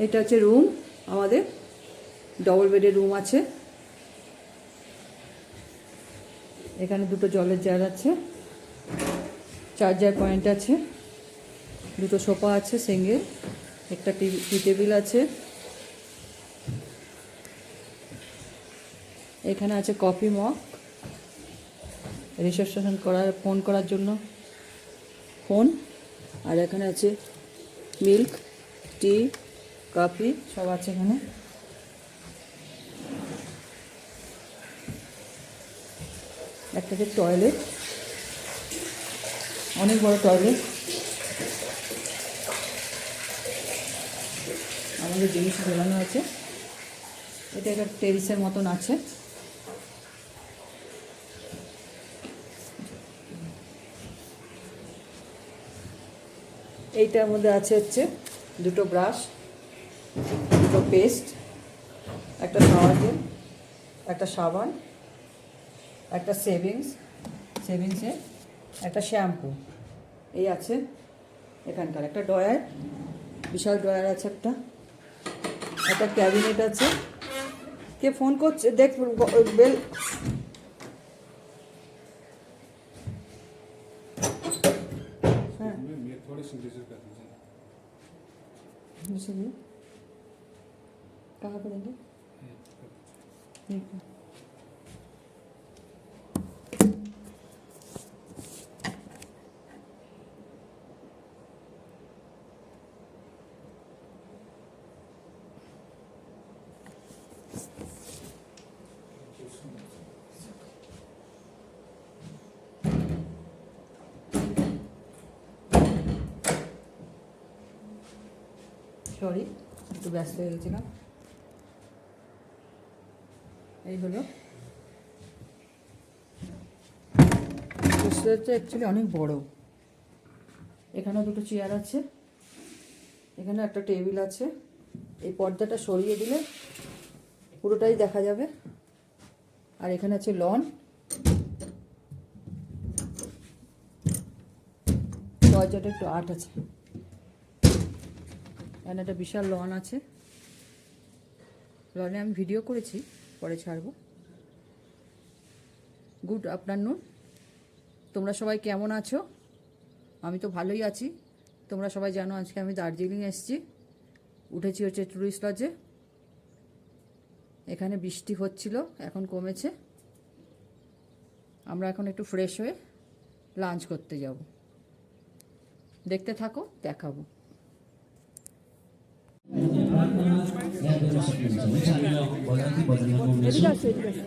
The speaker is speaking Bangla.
এটা হচ্ছে রুম আমাদের, ডবল বেডের রুম আছে। এখানে দুটো জলের জার আছে, চার্জার পয়েন্ট আছে, দুটো সোফা আছে সিঙ্গেল, একটা টি টেবিল আছে। এখানে আছে কফি মগ, রিসেপশন করার ফোন করার জন্য ফোন। আর এখানে আছে মিল্ক, টি, কফি সব আছে এখানে। একটা যে টয়লেট, অনেক বড় টয়লেট। আমাদের জিনিস ঝোলানো আছে। এটা একটা টেরিসের মতন আছে। এইটার মধ্যে আছে হচ্ছে দুটো ব্রাশ, দুটো পেস্ট, একটা শাওয়ার জেল, একটা সাবান, একটা সেভিংসে একটা শ্যাম্পু, এই আছে এখানকার। একটা ড্রয়ার, বিশাল ড্রয়ার আছে, একটা ক্যাবিনেট আছে। কে ফোন করছে দেখ, বেল। कहाँ पर देंगे? ठीक है। সরি, একটু ব্যস্ত হয়ে গেছিলাম। এই হলো হচ্ছে অ্যাকচুয়ালি অনেক বড়। এখানেও দুটো চেয়ার আছে, এখানে একটা টেবিল আছে। এই পর্দাটা সরিয়ে দিলে পুরোটাই দেখা যাবে। আর এখানে আছে লন, দরজাটা একটু আট আছে। এখানে একটা বিশাল লন আছে। লনে আমি ভিডিও করেছি, পরে ছাড়বো। গুড আফটারনুন, তোমরা সবাই কেমন আছো? আমি তো ভালোই আছি। তোমরা সবাই জানো আজকে আমি দার্জিলিং এসেছি, উঠেছি হচ্ছে ট্যুরিস্ট লজে। এখানে বৃষ্টি হচ্ছিল, এখন কমেছে। আমরা এখন একটু ফ্রেশ হয়ে লাঞ্চ করতে যাব। দেখতে থাকো, দেখাবো। এদিকে আসো, এদিকে আসো।